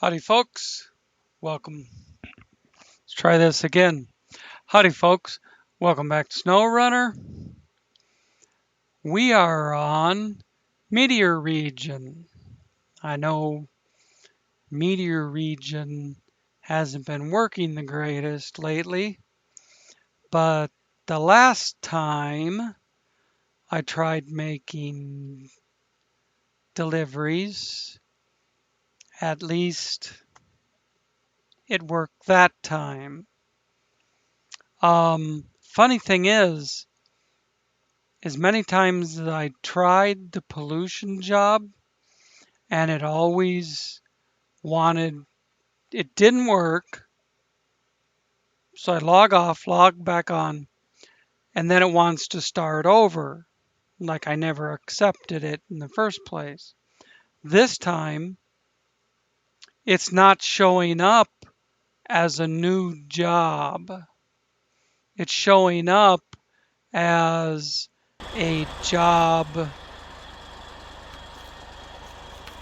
Howdy folks, welcome. Let's try this again. Howdy folks, welcome back to SnowRunner. We are on Meteor region. I know Meteor region hasn't been working the greatest lately, but the last time I tried making deliveries, at least it worked that time. Funny thing is many times that I tried the pollution job and it didn't work. So I log off, log back on, and then it wants to start over, like I never accepted it in the first place. This time, it's not showing up as a new job. It's showing up as a job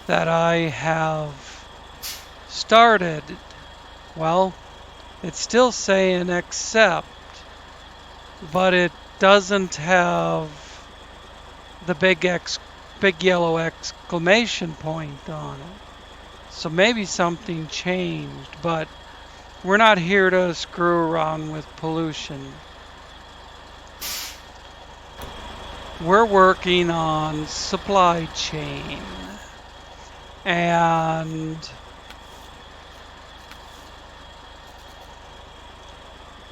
that I have started. Well, it's still saying accept, but it doesn't have the big yellow exclamation point on it. So maybe something changed, but we're not here to screw around with pollution. We're working on supply chain. And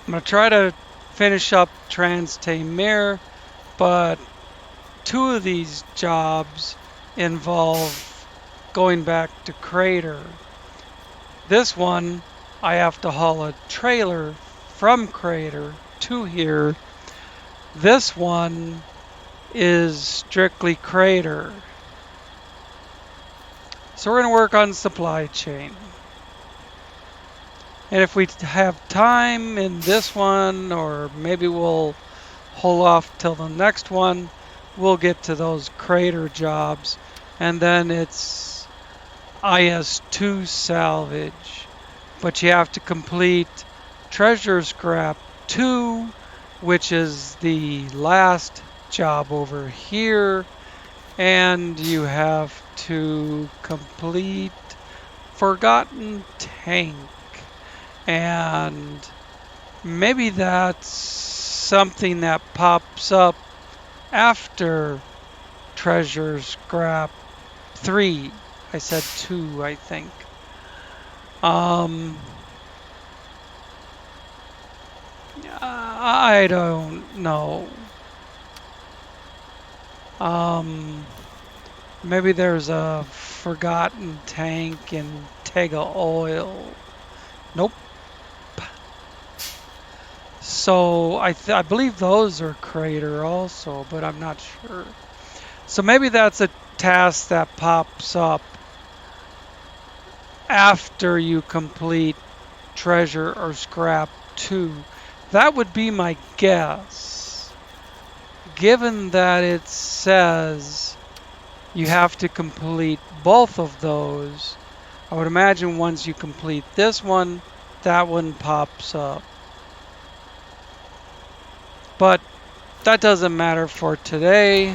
I'm going to try to finish up Trans-Tamir, but two of these jobs involve going back to Crater. This one, I have to haul a trailer from Crater to here. This one is strictly Crater. So we're going to work on supply chain. And if we have time in this one, or maybe we'll hold off till the next one, we'll get to those Crater jobs. And then it's IS2 salvage. But you have to complete Treasure Scrap 2, which is the last job over here. And you have to complete Forgotten Tank. And maybe that's something that pops up after Treasure Scrap 3. I said 2, I think. I don't know. Maybe there's a Forgotten Tank in Tega Oil. Nope. So I believe those are Crater also, but I'm not sure. So maybe that's a task that pops up after you complete Treasure or Scrap 2. That would be my guess. Given that it says you have to complete both of those, I would imagine once you complete this one, that one pops up. But that doesn't matter for today.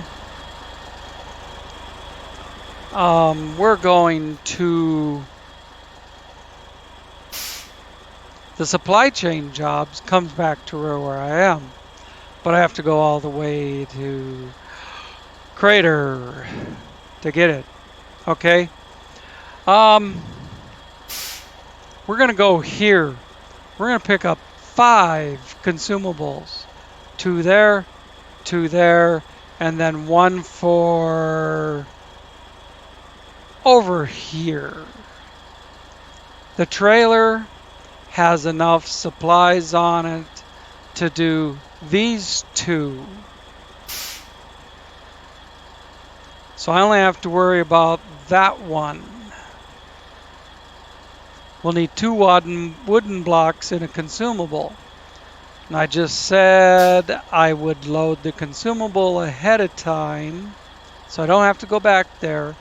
We're going to the supply chain jobs. Comes back to where I am, but I have to go all the way to Crater to get it. Okay. We're gonna go here. We're gonna pick up 5 consumables. 2 there, 2 there, and then 1 for over here. The trailer has enough supplies on it to do these 2. So I only have to worry about that one. We'll need 2 wooden blocks and a consumable. And I just said I would load the consumable ahead of time, so I don't have to go back there.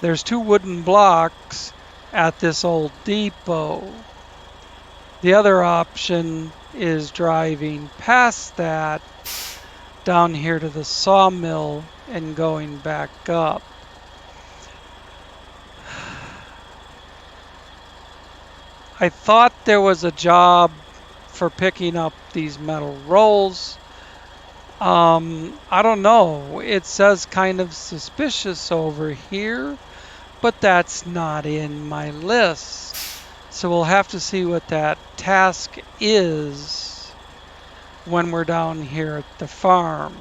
There's 2 wooden blocks, at this old depot. The other option is driving past that down here to the sawmill and going back up. I thought there was a job for picking up these metal rolls. I don't know. It says kind of suspicious over here, but that's not in my list. So we'll have to see what that task is when we're down here at the farm.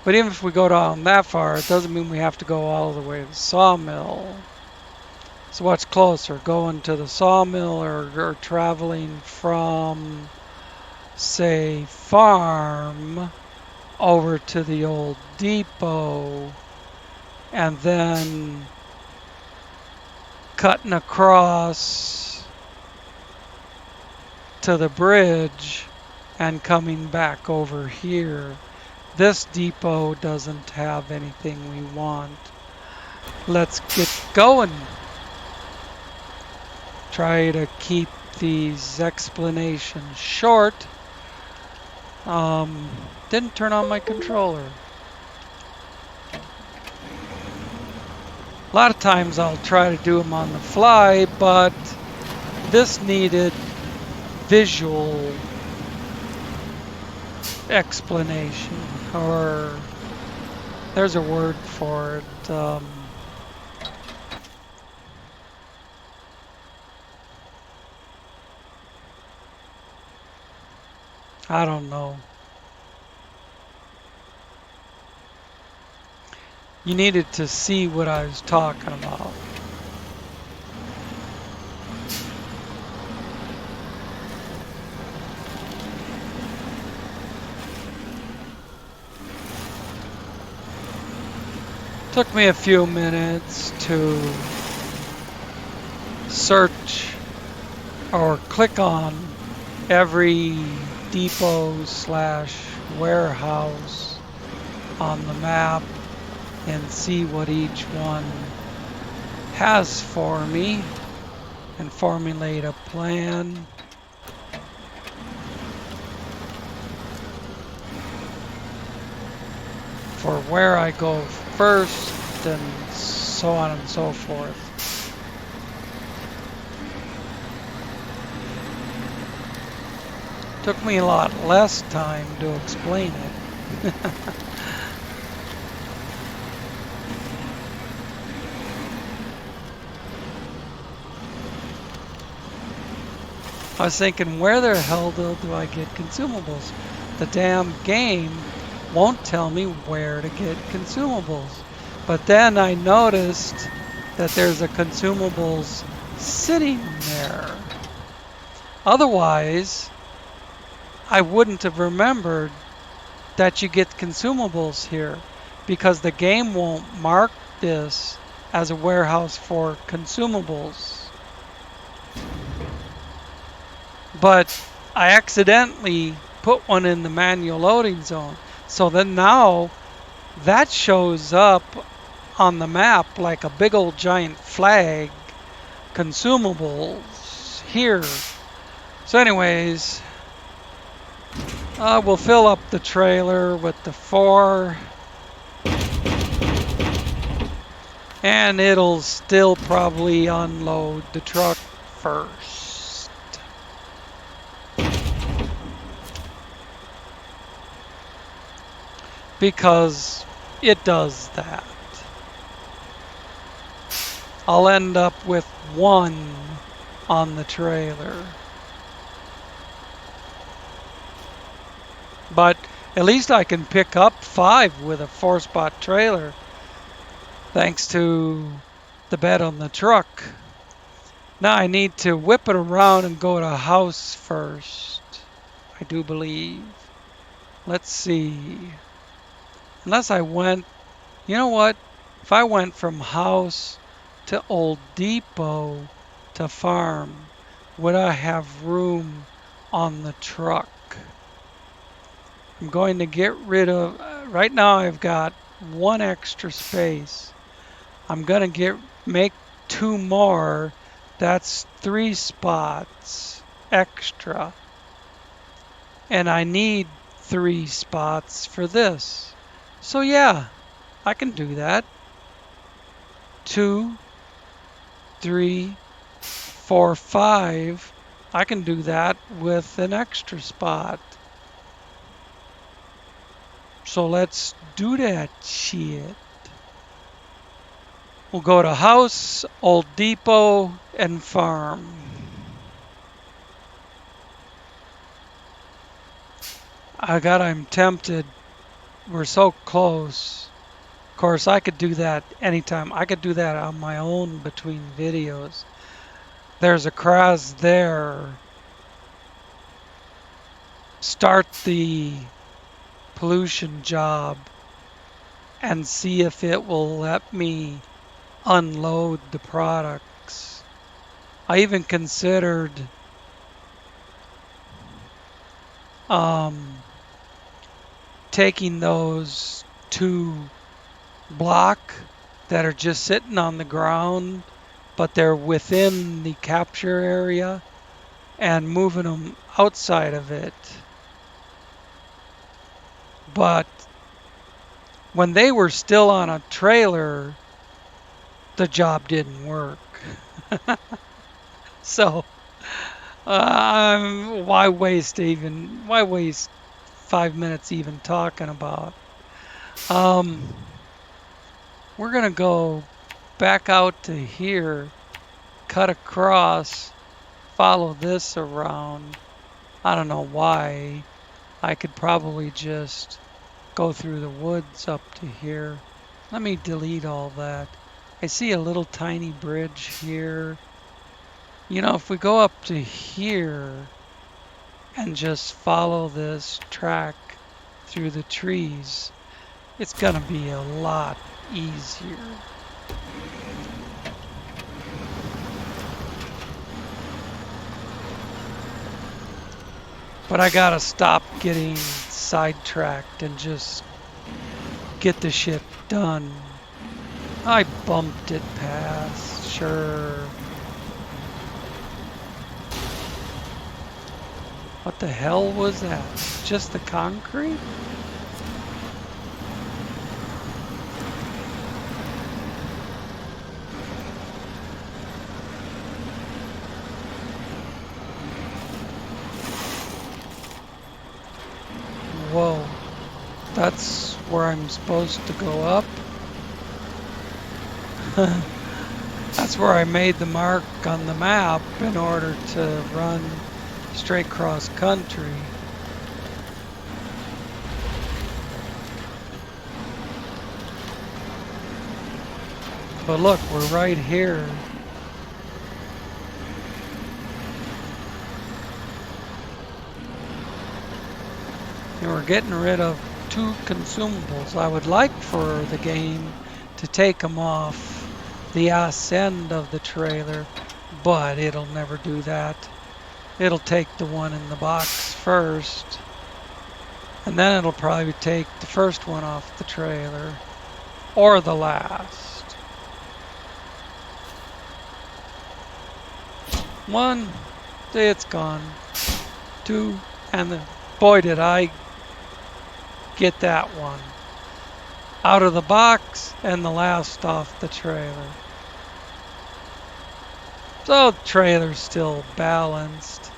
But even if we go down that far, it doesn't mean we have to go all the way to the sawmill. So what's closer, going to the sawmill or traveling from, say, farm over to the old depot and then cutting across to the bridge and coming back over here. This depot doesn't have anything we want. Let's get going. Try to keep these explanations short. Didn't turn on my controller. A lot of times I'll try to do them on the fly, but this needed visual explanation, or there's a word for it. I don't know. You needed to see what I was talking about. Took me a few minutes to search or click on every depot / warehouse on the map and see what each one has for me and formulate a plan. For where I go first and so on and so forth. Took me a lot less time to explain it. I was thinking, where the hell do I get consumables? The damn game won't tell me where to get consumables. But then I noticed that there's a consumables sitting there. Otherwise, I wouldn't have remembered that you get consumables here, because the game won't mark this as a warehouse for consumables. But I accidentally put one in the manual loading zone. So then now that shows up on the map like a big old giant flag, consumables here. So anyways, we'll fill up the trailer with the 4. And it'll still probably unload the truck first. Because it does that. I'll end up with 1 on the trailer. But at least I can pick up 5 with a 4-spot trailer, thanks to the bed on the truck. Now I need to whip it around and go to a house first, I do believe. Let's see. Unless I went, you know what? If I went from house to old depot to farm, would I have room on the truck? I'm going to get rid of, right now I've got 1 extra space. I'm gonna make 2 more. That's 3 spots extra. And I need 3 spots for this. So yeah, I can do that. 2, 3, 4, 5. I can do that with an extra spot. So let's do that shit. We'll go to house, Old Depot, and farm. I'm tempted. We're so close. Of course, I could do that anytime. I could do that on my own between videos. There's a cross there. Start the pollution job and see if it will let me unload the products. I even considered taking those 2 block that are just sitting on the ground, but they're within the capture area, and moving them outside of it. But when they were still on a trailer, the job didn't work. So why waste 5 minutes even talking about? We're gonna go back out to here, cut across, follow this around. I don't know why. I could probably just go through the woods up to here. Let me delete all that. I see a little tiny bridge here. You know, if we go up to here and just follow this track through the trees, it's gonna be a lot easier. But I gotta stop getting sidetracked and just get the shit done. I bumped it past, sure. What the hell was that? Just the concrete? Whoa, that's where I'm supposed to go up? That's where I made the mark on the map in order to run straight cross country. But look, we're right here. And we're getting rid of 2 consumables. I would like for the game to take them off the ass end of the trailer, but it'll never do that. It'll take the one in the box first, and then it'll probably take the first one off the trailer, or the last. 1, it's gone. 2, and boy did I get that one out of the box and the last off the trailer. So the trailer's still balanced.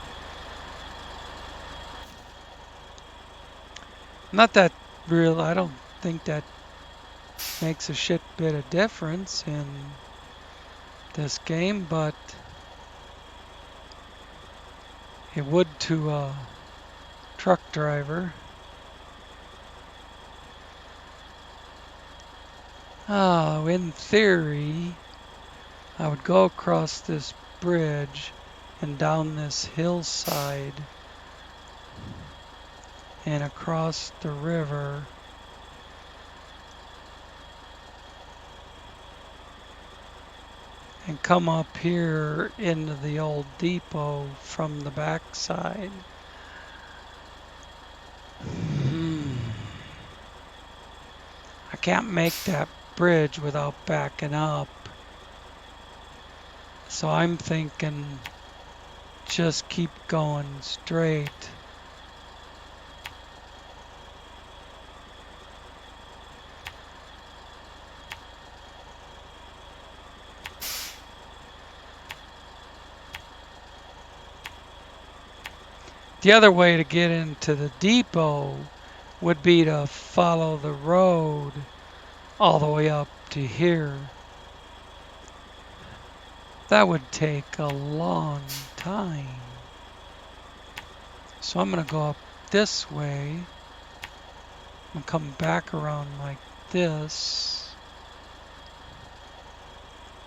Not that real, I don't think that makes a shit bit of difference in this game, but it would to a truck driver. Oh, in theory, I would go across this bridge and down this hillside and across the river. And come up here into the old depot from the backside. I can't make that bridge without backing up. So I'm thinking just keep going straight. The other way to get into the depot would be to follow the road all the way up to here. That would take a long time. So I'm going to go up this way and come back around like this.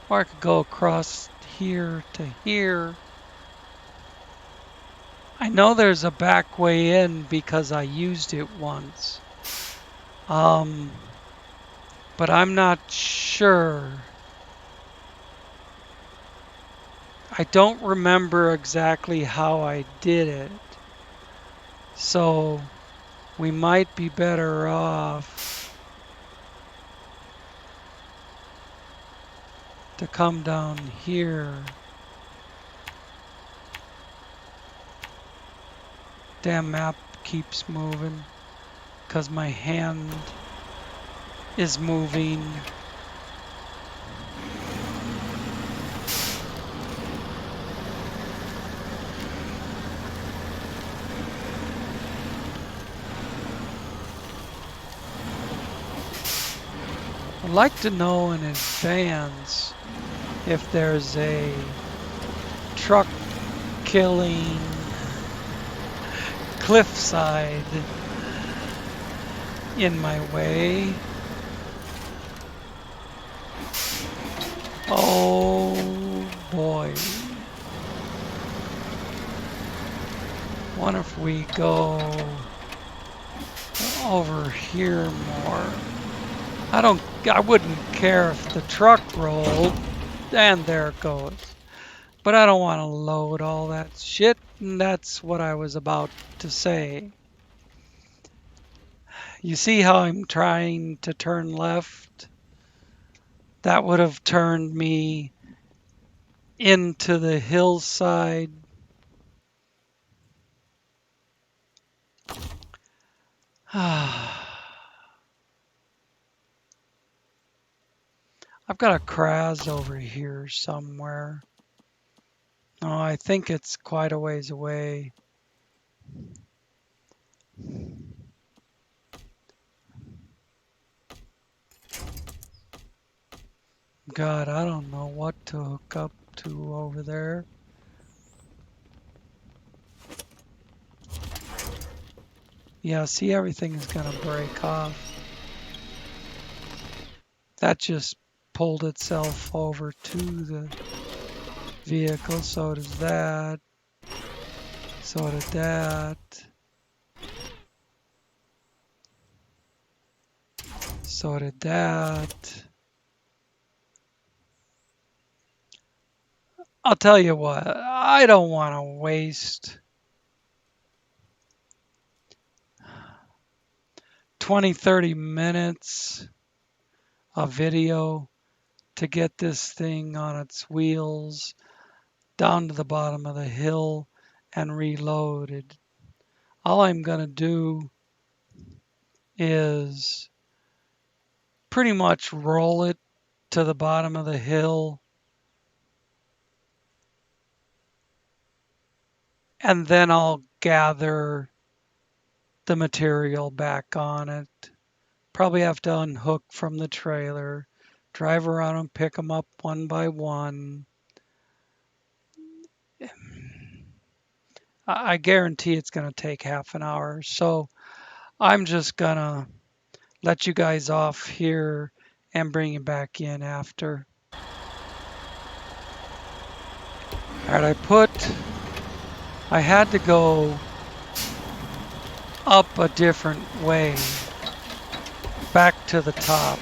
Or I could go across here to here. I know there's a back way in because I used it once. But I'm not sure. I don't remember exactly how I did it. So we might be better off to come down here. Damn map keeps moving because my hand is moving. I'd like to know in advance if there's a truck killing cliffside in my way. Oh boy. What if we go over here more? I wouldn't care if the truck rolled, and there it goes. But I don't want to load all that shit, and that's what I was about to say. You see how I'm trying to turn left? That would have turned me into the hillside. I've got a Kraz over here somewhere. Oh, I think it's quite a ways away. God, I don't know what to hook up to over there. Yeah, see, everything is gonna break off. That just pulled itself over to the vehicle, so does that. So did that. So did that. I'll tell you what, I don't want to waste 20, 30 minutes of video to get this thing on its wheels down to the bottom of the hill and reloaded. All I'm going to do is pretty much roll it to the bottom of the hill and then I'll gather the material back on it. Probably have to unhook from the trailer, drive around and pick them up one by one. I guarantee it's going to take half an hour. So I'm just going to let you guys off here and bring you back in after. All right, I had to go up a different way, back to the top.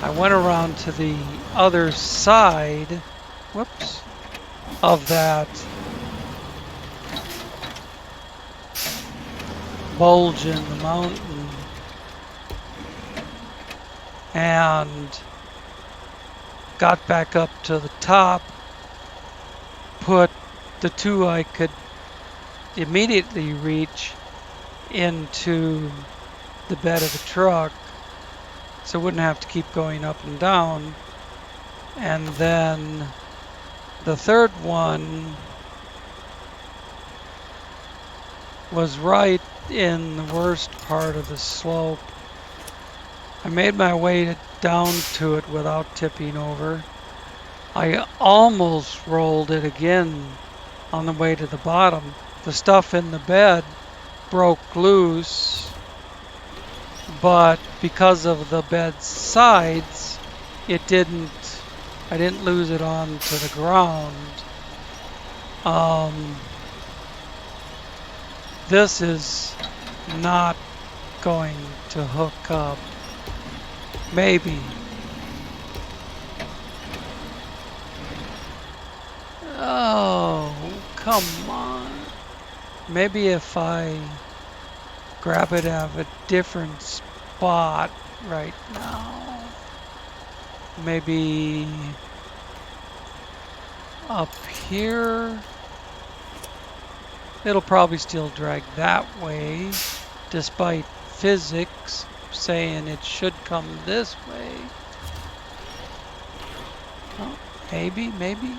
I went around to the other side, whoops, of that bulge in the mountain. and got back up to the top, put the two I could immediately reach into the bed of the truck so I wouldn't have to keep going up and down. And then the third one was right in the worst part of the slope. I made my way down to it without tipping over. I almost rolled it again on the way to the bottom. The stuff in the bed broke loose, but because of the bed's sides, I didn't lose it onto the ground. This is not going to hook up. Maybe. Oh, come on. Maybe if I grab it at a different spot right now. Maybe up here. It'll probably still drag that way, despite physics saying it should come this way. Oh, maybe, baby.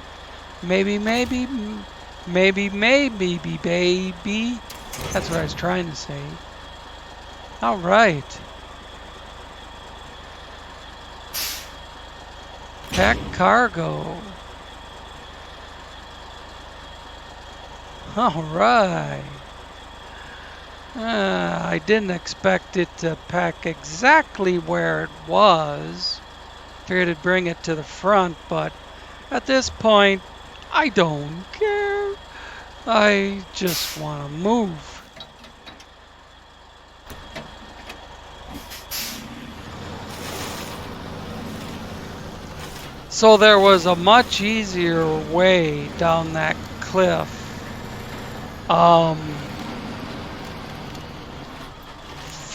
That's what I was trying to say. All right. Pack cargo. All right. I didn't expect it to pack exactly where it was. Figured it'd bring it to the front, but at this point, I don't care. I just want to move. So there was a much easier way down that cliff.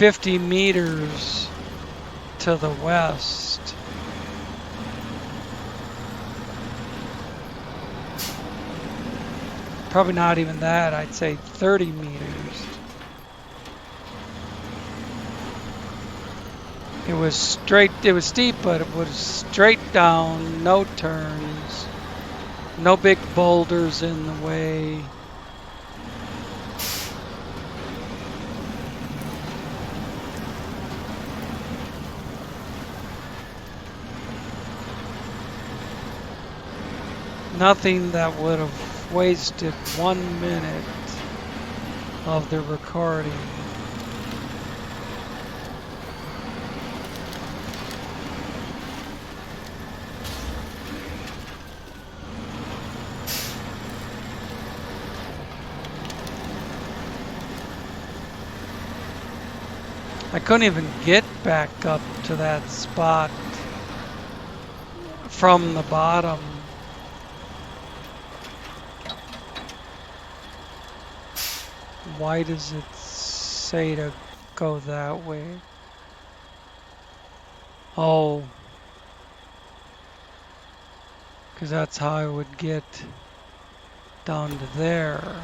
50 meters to the west. Probably not even that, I'd say 30 meters. It was straight, it was steep, but it was straight down, no turns, no big boulders in the way. Nothing that would have wasted 1 minute of the recording. I couldn't even get back up to that spot from the bottom. Why does it say to go that way? Oh, because that's how I would get down to there.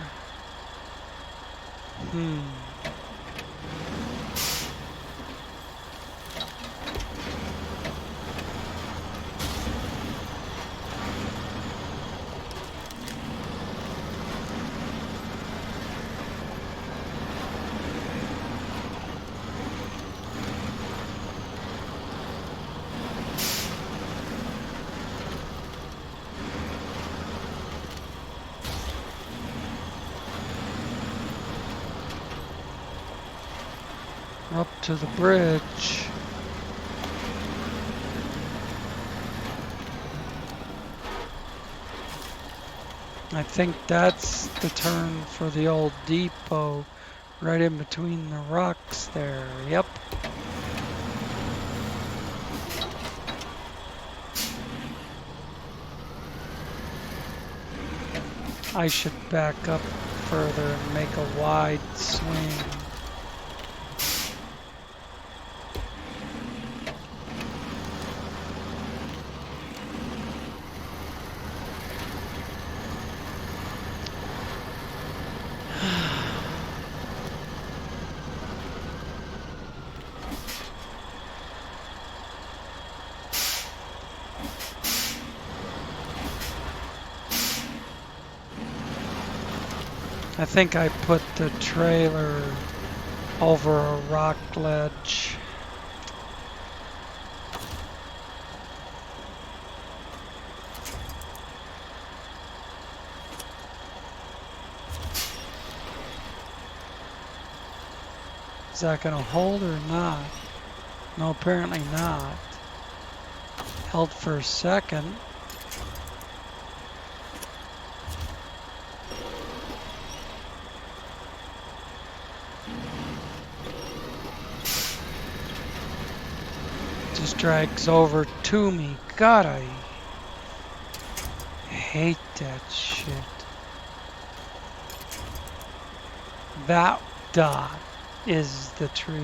Up to the bridge. I think that's the turn for the old depot, right in between the rocks there. Yep. I should back up further and make a wide swing. I think I put the trailer over a rock ledge. Is that gonna hold or not? No, apparently not. Held for a second. Just drags over to me. God, I hate that shit. That dot is the tree.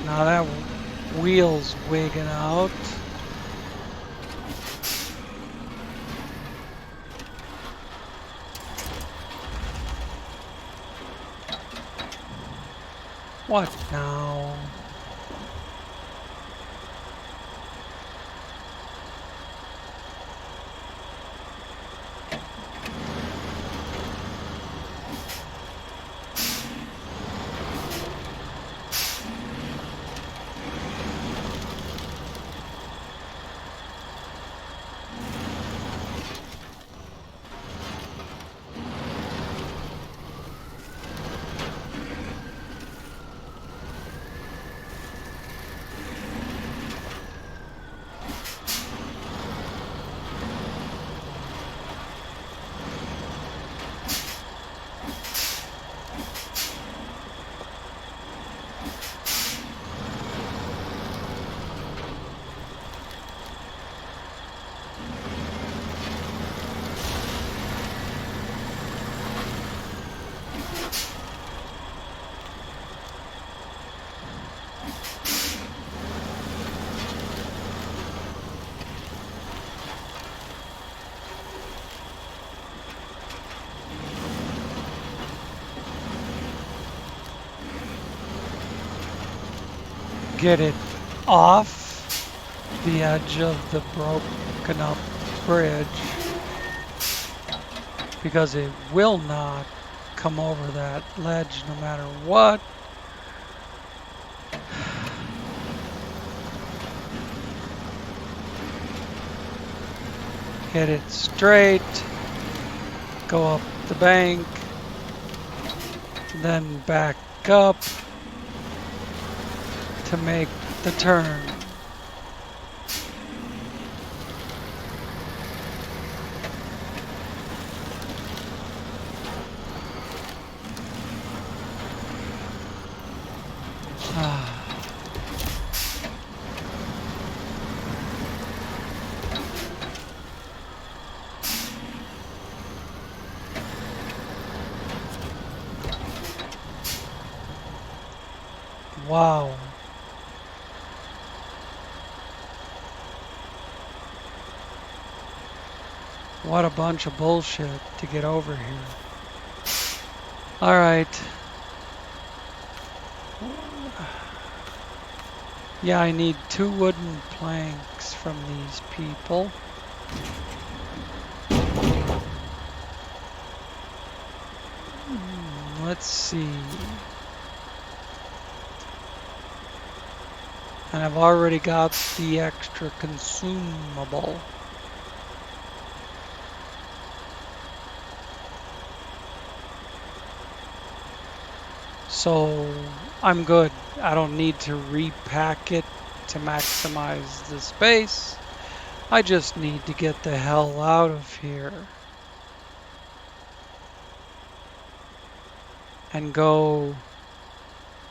Now that wheel's wigging out. What now? Get it off the edge of the broken up bridge, because it will not come over that ledge no matter what. Hit it straight, go up the bank, then back up to make the turn. Wow. What a bunch of bullshit to get over here. All right. Yeah, I need 2 wooden planks from these people. Let's see. And I've already got the extra consumable. So I'm good. I don't need to repack it to maximize the space. I just need to get the hell out of here and go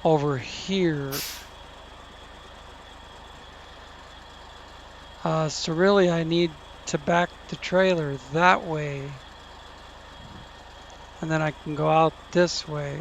over here. So really I need to back the trailer that way, and then I can go out this way.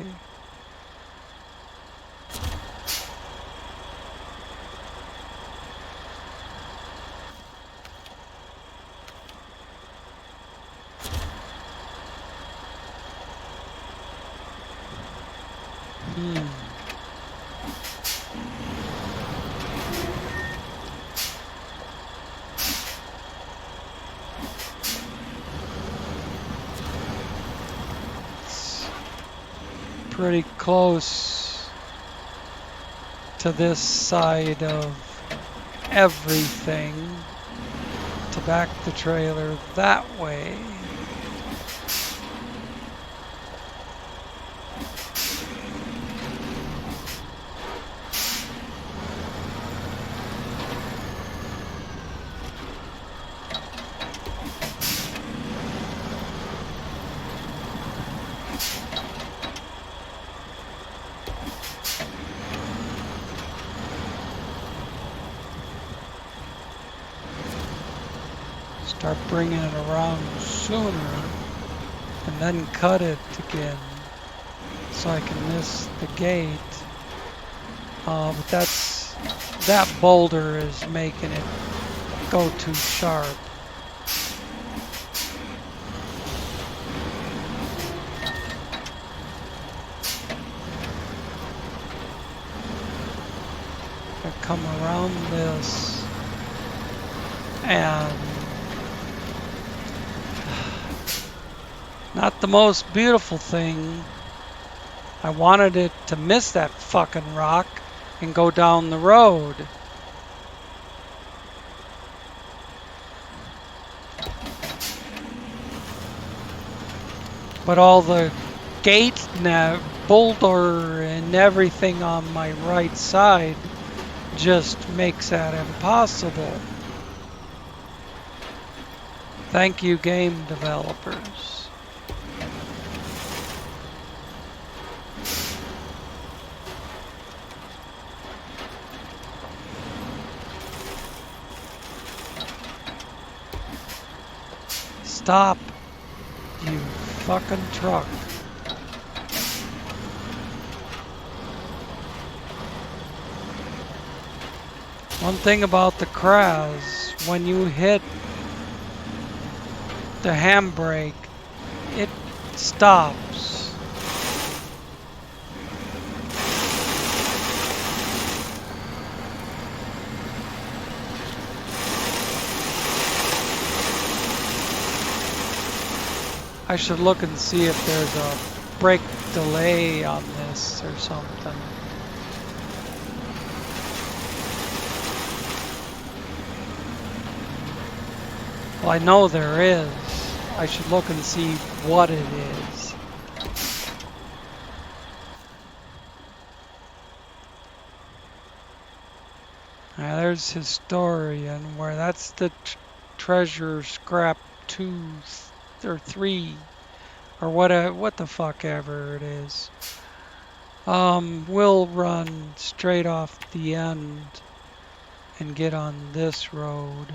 pretty close to this side of everything to back the trailer that way. Start bringing it around sooner and then cut it again so I can miss the gate. But that boulder is making it go too sharp. I come around this and not the most beautiful thing. I wanted it to miss that fucking rock and go down the road. But all the gate and boulder and everything on my right side just makes that impossible. Thank you, game developers. Stop, you fucking truck. One thing about the Kraz, when you hit the handbrake, it stops. I should look and see if there's a brake delay on this or something. Well, I know there is. I should look and see what it is. Now there's Historian, where that's the treasure scrap 2 or 3 or what the fuck ever it is. We'll run straight off the end and get on this road.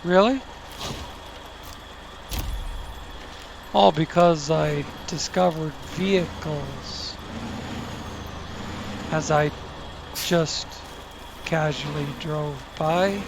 Really? All because I discovered vehicles as I just casually drove by.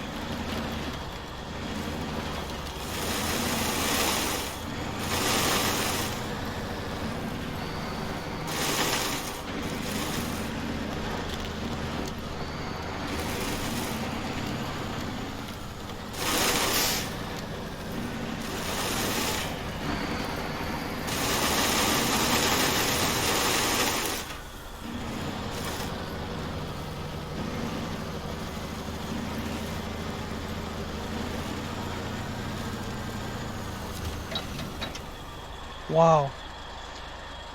Wow.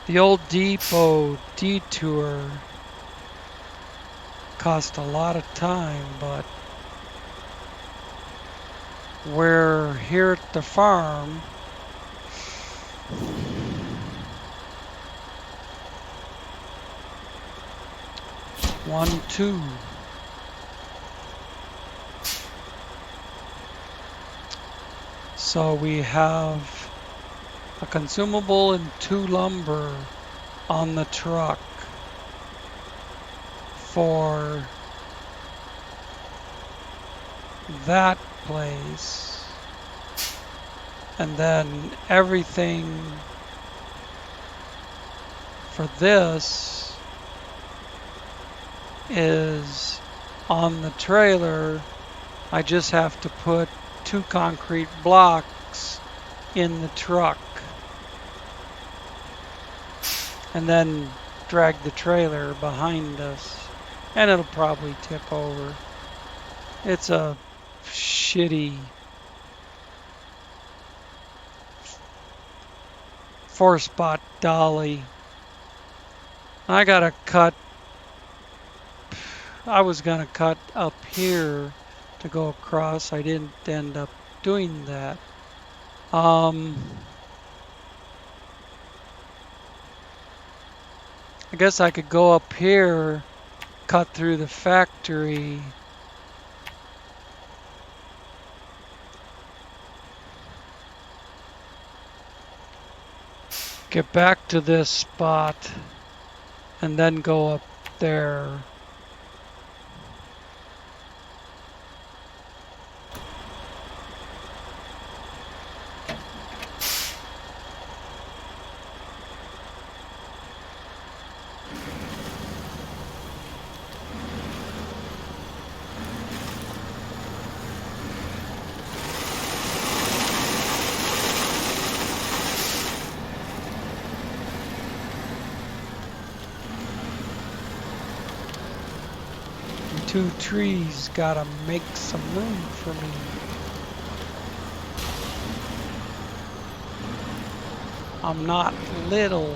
The old depot detour cost a lot of time, but we're here at the farm. One, two. So we have a consumable and 2 lumber on the truck for that place. And then everything for this is on the trailer. I just have to put 2 concrete blocks in the truck and then drag the trailer behind us, and it'll probably tip over. It's a shitty 4-spot dolly. I gotta cut. I was gonna cut up here to go across. I didn't end up doing that. I guess I could go up here, cut through the factory, get back to this spot, and then go up there. Two trees gotta make some room for me. I'm not little.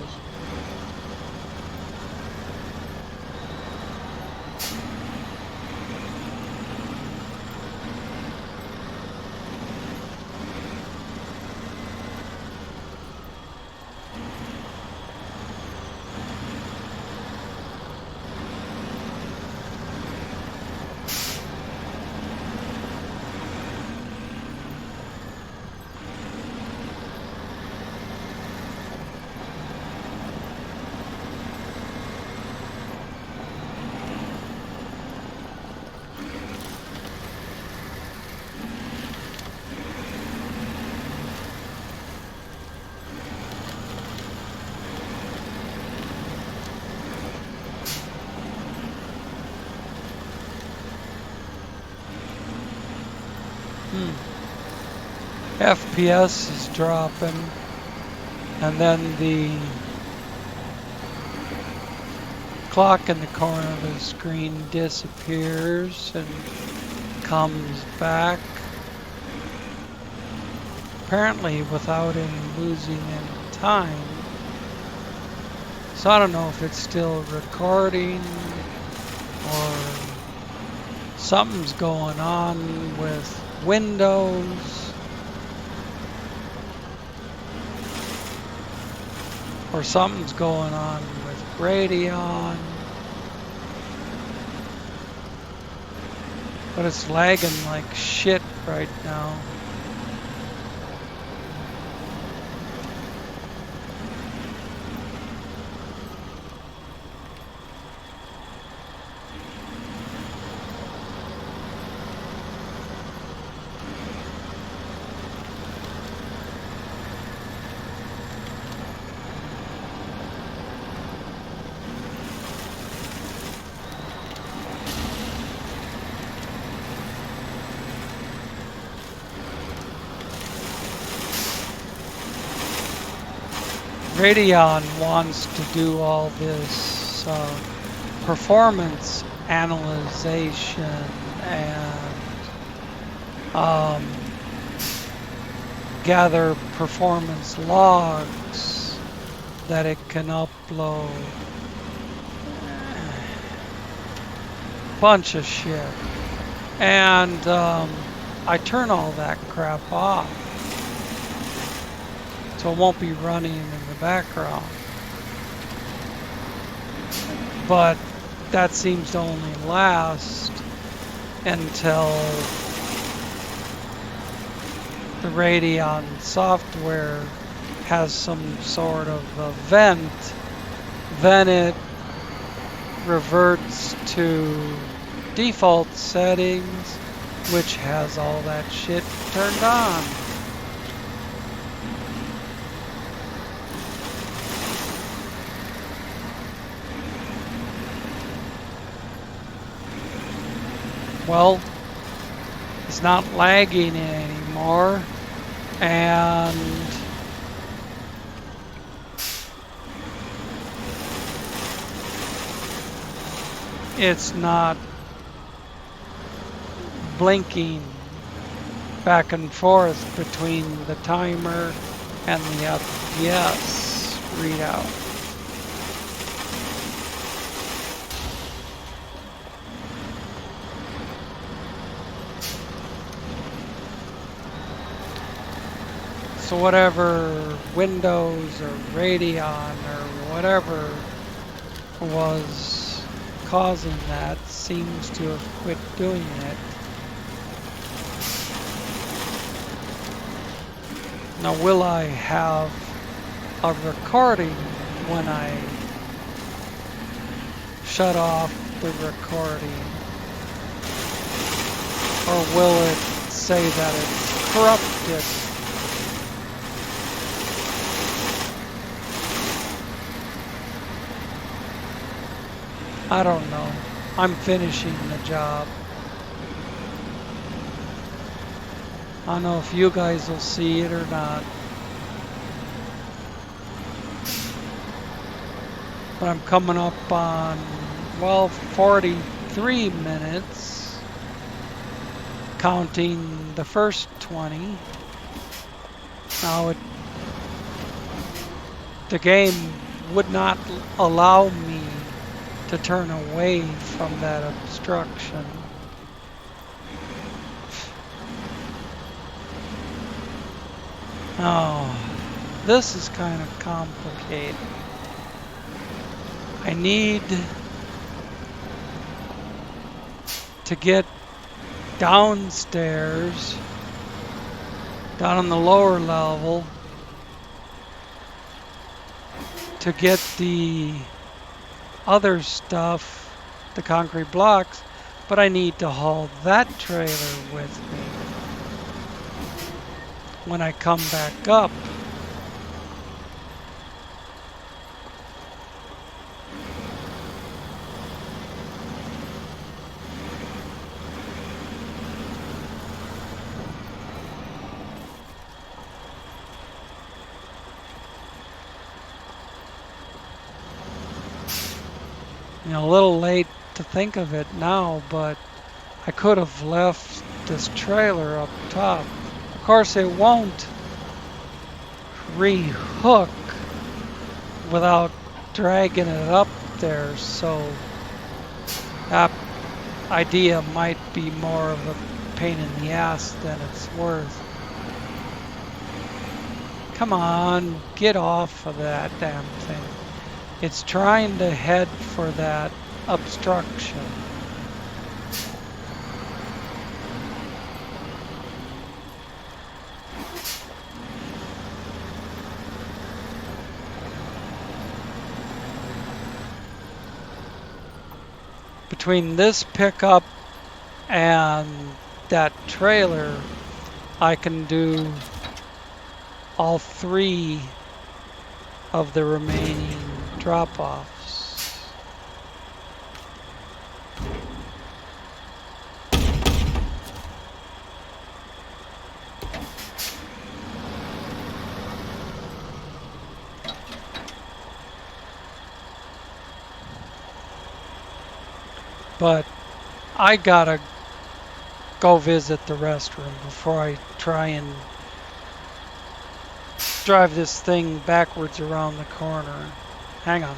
FPS is dropping, and then the clock in the corner of the screen disappears and comes back, apparently without any losing any time. So I don't know if it's still recording or something's going on with Windows, or something's going on with Radeon, but it's lagging like shit right now. Radeon wants to do all this performance analyzation and gather performance logs that it can upload. Bunch of shit. And I turn all that crap off, so it won't be running in the background. But that seems to only last until the Radeon software has some sort of a vent, then it reverts to default settings, which has all that shit turned on. Well, it's not lagging anymore, and it's not blinking back and forth between the timer and the FPS readout. So whatever Windows or Radeon or whatever was causing that seems to have quit doing it. Now, will I have a recording when I shut off the recording? Or will it say that it's corrupted? I don't know. I'm finishing the job. I don't know if you guys will see it or not. But I'm coming up on, well, 43 minutes, counting the first 20. Now, the game would not allow me to turn away from that obstruction. Oh, this is kind of complicated. I need to get downstairs, down on the lower level, to get the other stuff, the concrete blocks, but I need to haul that trailer with me when I come back up. You know, a little late to think of it now, but I could have left this trailer up top. Of course, it won't re-hook without dragging it up there, so that idea might be more of a pain in the ass than it's worth. Come on, get off of that damn thing. It's trying to head for that obstruction. Between this pickup and that trailer, I can do all three of the remaining drop-offs. But I gotta go visit the restroom before I try and drive this thing backwards around the corner. Hang on.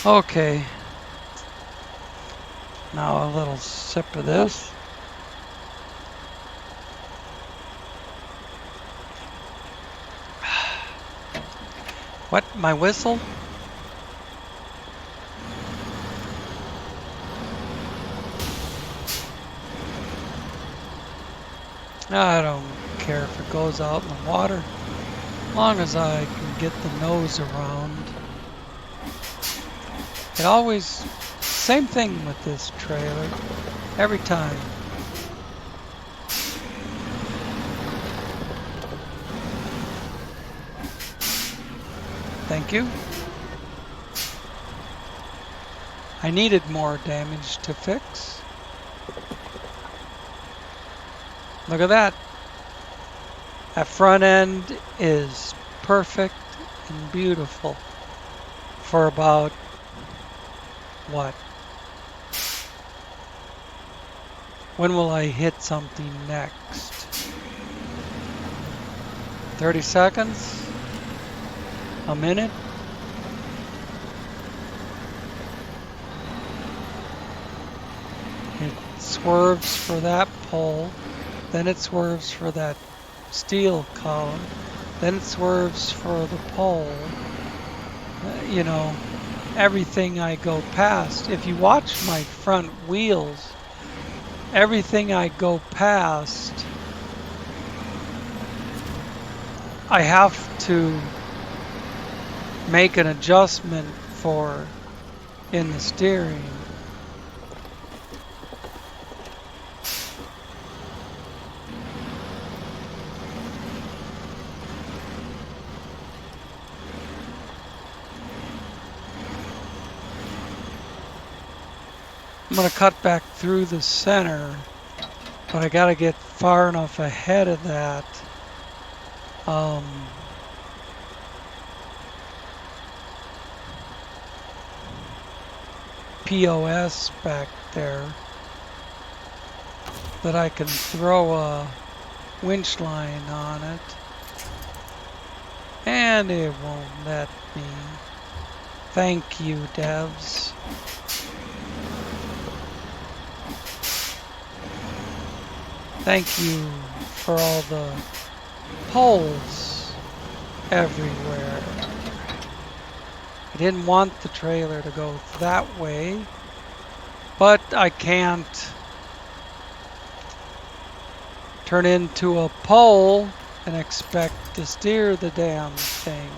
Okay, now a little sip of this. What, my whistle? I don't care if it goes out in the water, as long as I can get the nose around. It always, same thing with this trailer, every time. Thank you. I needed more damage to fix. Look at that. That front end is perfect and beautiful for about, what? When will I hit something next? 30 seconds? A minute? It swerves for that pole, then it swerves for that steel column, then it swerves for the pole. You know, everything I go past. If you watch my front wheels, everything I go past, I have to make an adjustment for in the steering. I'm going to cut back through the center, but I got to get far enough ahead of that. POS back there that I can throw a winch line on it, and it won't let me. Thank you, devs. Thank you for all the poles everywhere. I didn't want the trailer to go that way, but I can't turn into a pole and expect to steer the damn thing.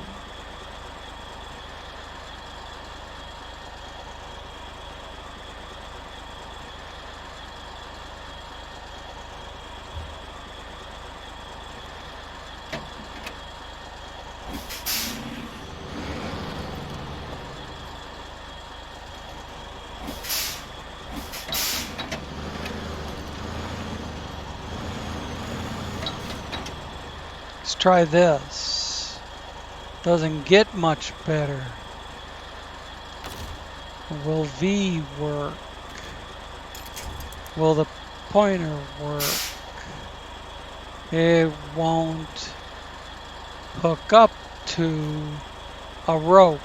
Let's try this. Doesn't get much better. Will V work? Will the pointer work? It won't hook up to a rope.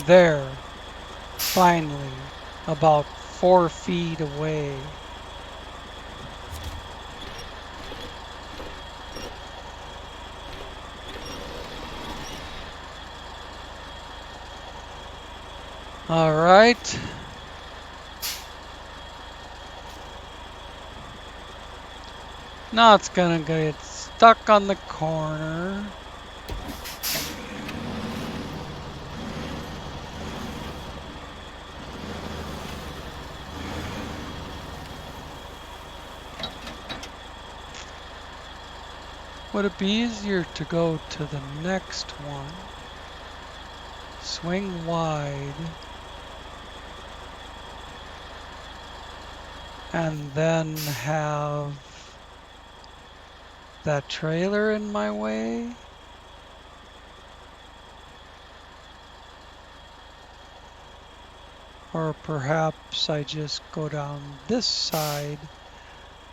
There, finally, about 4 feet away. All right. Now it's gonna get stuck on the corner. Would it be easier to go to the next one? Swing wide. And then have that trailer in my way? Or perhaps I just go down this side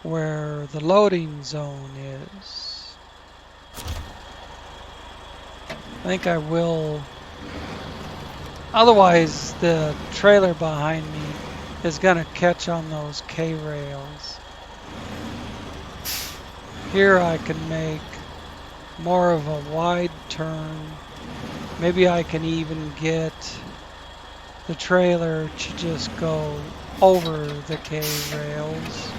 where the loading zone is. I think I will. Otherwise, the trailer behind me is going to catch on those K-rails. Here I can make more of a wide turn. Maybe I can even get the trailer to just go over the K-rails.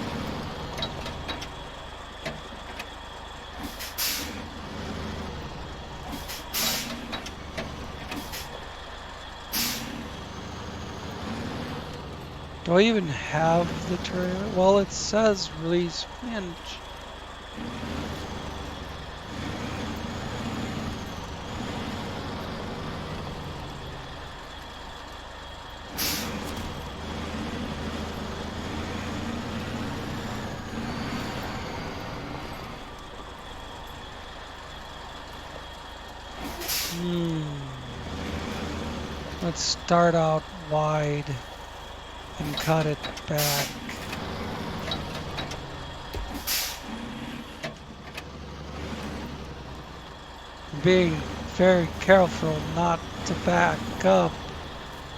Do I even have the trailer? Well, it says release winch. Let's start out wide and cut it back. Being very careful not to back up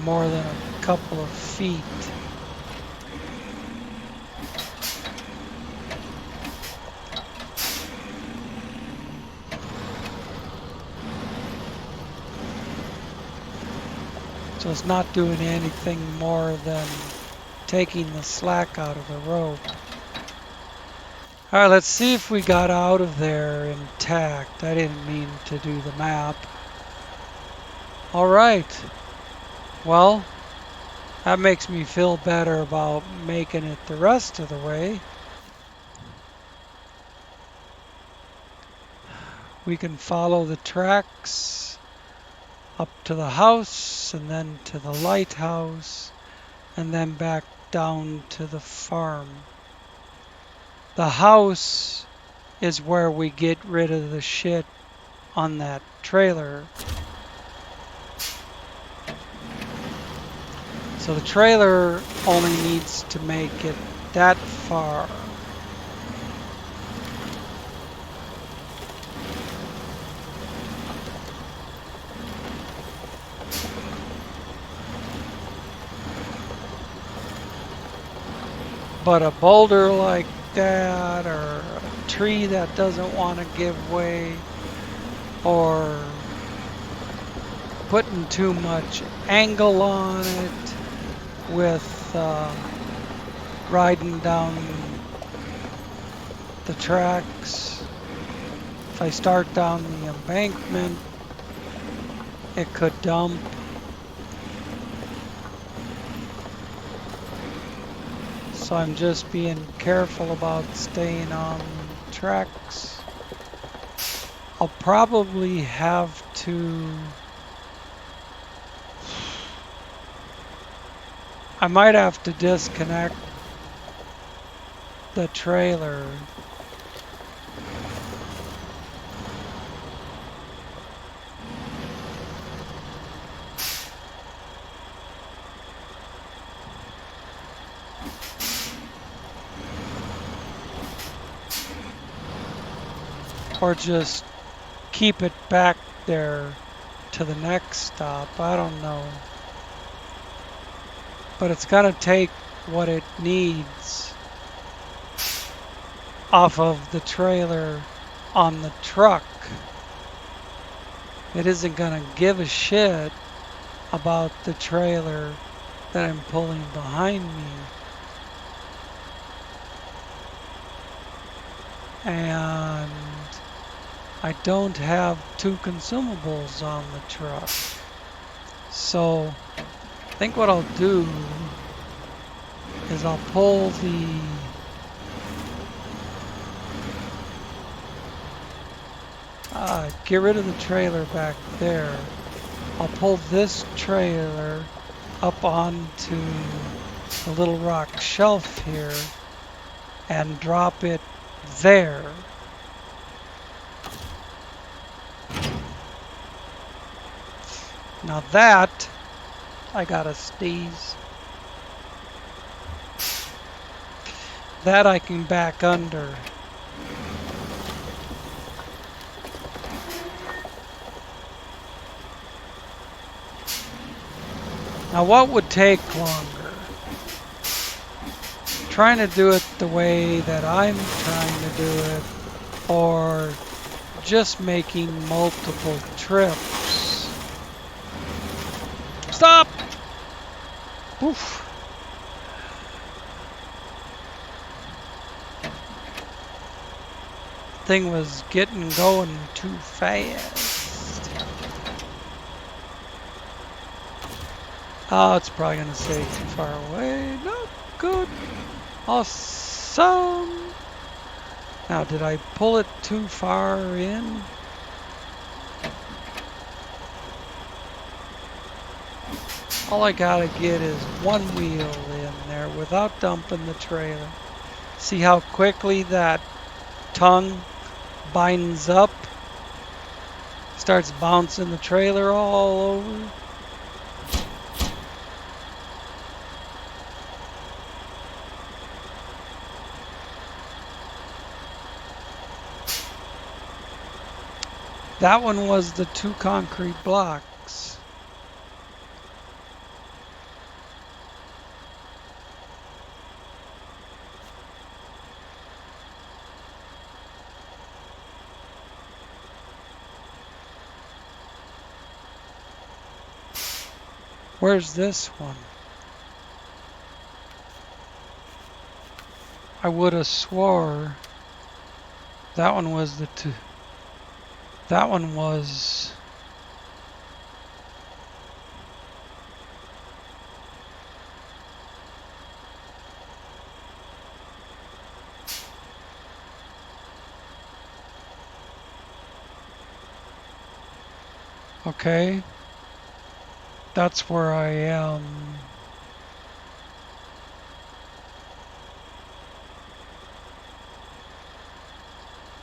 more than a couple of feet. So it's not doing anything more than taking the slack out of the rope. All right, let's see if we got out of there intact. I didn't mean to do the map. All right. Well, that makes me feel better about making it the rest of the way. We can follow the tracks up to the house and then to the lighthouse and then back down to the farm. The house is where we get rid of the shit on that trailer. So the trailer only needs to make it that far. But a boulder like that, or a tree that doesn't want to give way, or putting too much angle on it with riding down the tracks. If I start down the embankment, it could dump. So I'm just being careful about staying on tracks. I'll probably have to... I might have to disconnect the trailer. Or just keep it back there to the next stop. I don't know. But it's gonna take what it needs off of the trailer on the truck. It isn't gonna give a shit about the trailer that I'm pulling behind me. And I don't have two consumables on the truck. So I think what I'll do is I'll pull the get rid of the trailer back there. I'll pull this trailer up onto the little rock shelf here and drop it there. Now that, I gotta sneeze. That I can back under. Now what would take longer? Trying to do it the way that I'm trying to do it, or just making multiple trips? Stop! Oof. Thing was getting going too fast. Oh, it's probably gonna say too far away. Not good. Awesome. Now, did I pull it too far in? All I gotta get is one wheel in there without dumping the trailer. See how quickly that tongue binds up? Starts bouncing the trailer all over. That one was the 2 concrete blocks. Where's this one? I would have swore that one was the 2. That one was... Okay. That's where I am.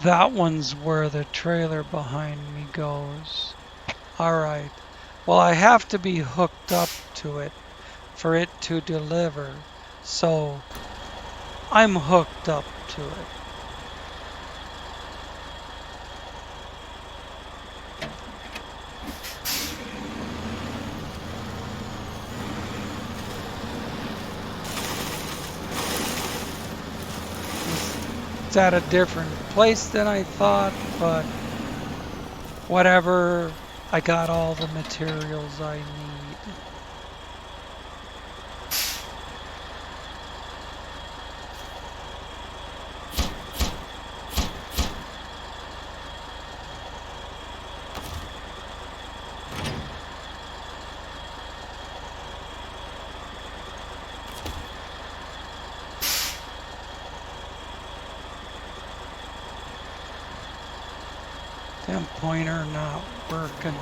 That one's where the trailer behind me goes. Alright. Well, I have to be hooked up to it for it to deliver. So, I'm hooked up to it. It's at a different place than I thought, but whatever. I got all the materials I need. Damn pointer not working.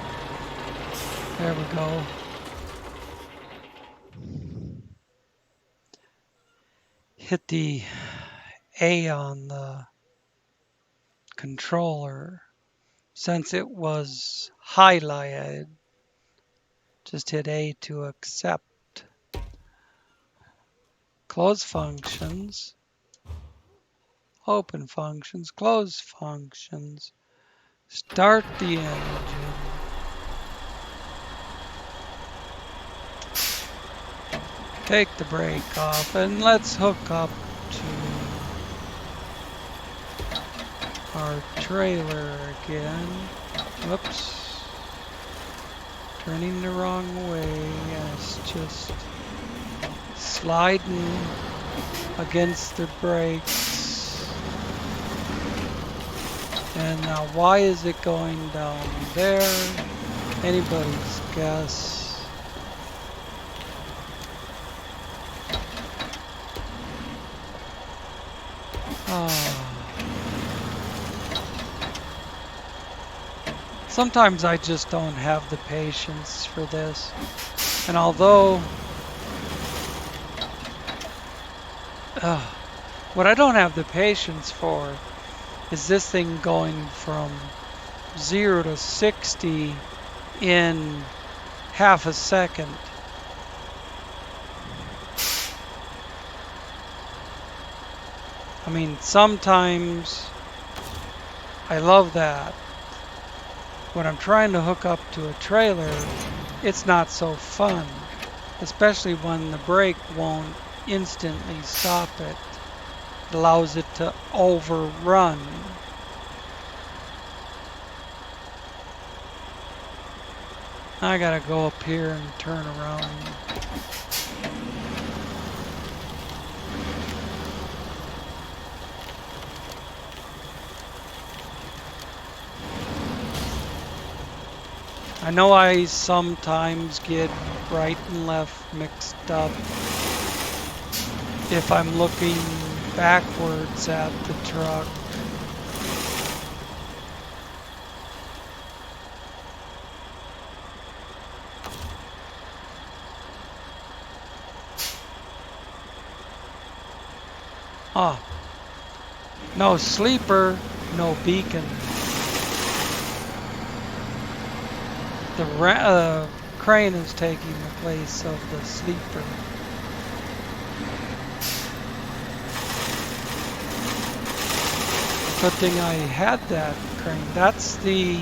There we go. Hit the A on the controller. Since it was highlighted, just hit A to accept. Close functions. Open functions. Close functions. Start the engine. Take the brake off and let's hook up to our trailer again. Whoops. Turning the wrong way. And it's just sliding against the brakes. And now why is it going down there? Anybody's guess. Sometimes I just don't have the patience for this. And although what I don't have the patience for is this thing going from 0 to 60 in half a second. I mean, sometimes I love that. When I'm trying to hook up to a trailer, it's not so fun, especially when the brake won't instantly stop it. It allows it to overrun. I gotta go up here and turn around. I know I sometimes get right and left mixed up if I'm looking backwards at the truck. Ah, no sleeper, no beacon. The crane is taking the place of the sleeper. Good thing I had that crane. That's the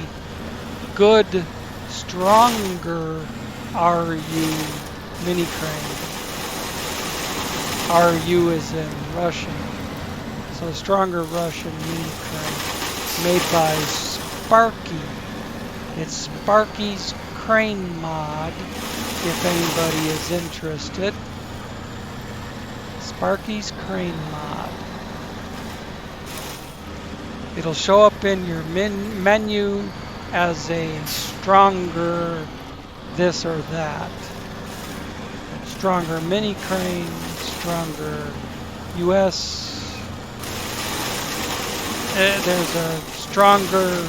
good, stronger RU mini crane. RU is in Russian. So stronger Russian mini crane made by Sparky. It's Sparky's crane mod, if anybody is interested. Sparky's crane mod. It'll show up in your menu as a stronger this or that. Stronger mini crane, stronger US. There's a stronger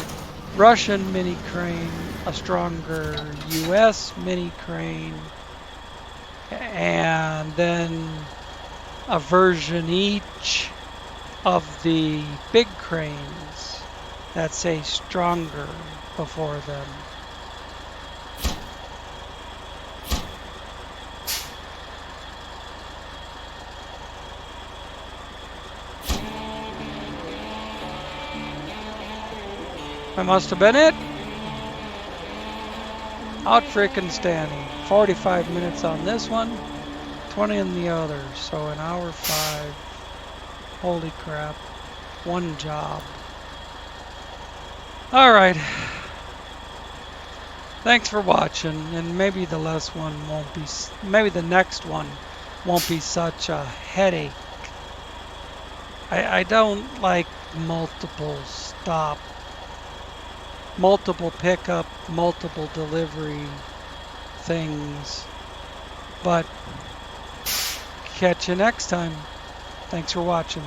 Russian mini crane, a stronger US mini crane, and then a version each of the big cranes that say stronger before them. That must have been it. Out freaking standing. 45 minutes on this one, 20 on the other, so an hour 5. Holy crap. One job. Alright. Thanks for watching, and maybe the next one won't be such a headache. I don't like multiple stop, multiple pickup, multiple delivery things. But catch you next time. Thanks for watching.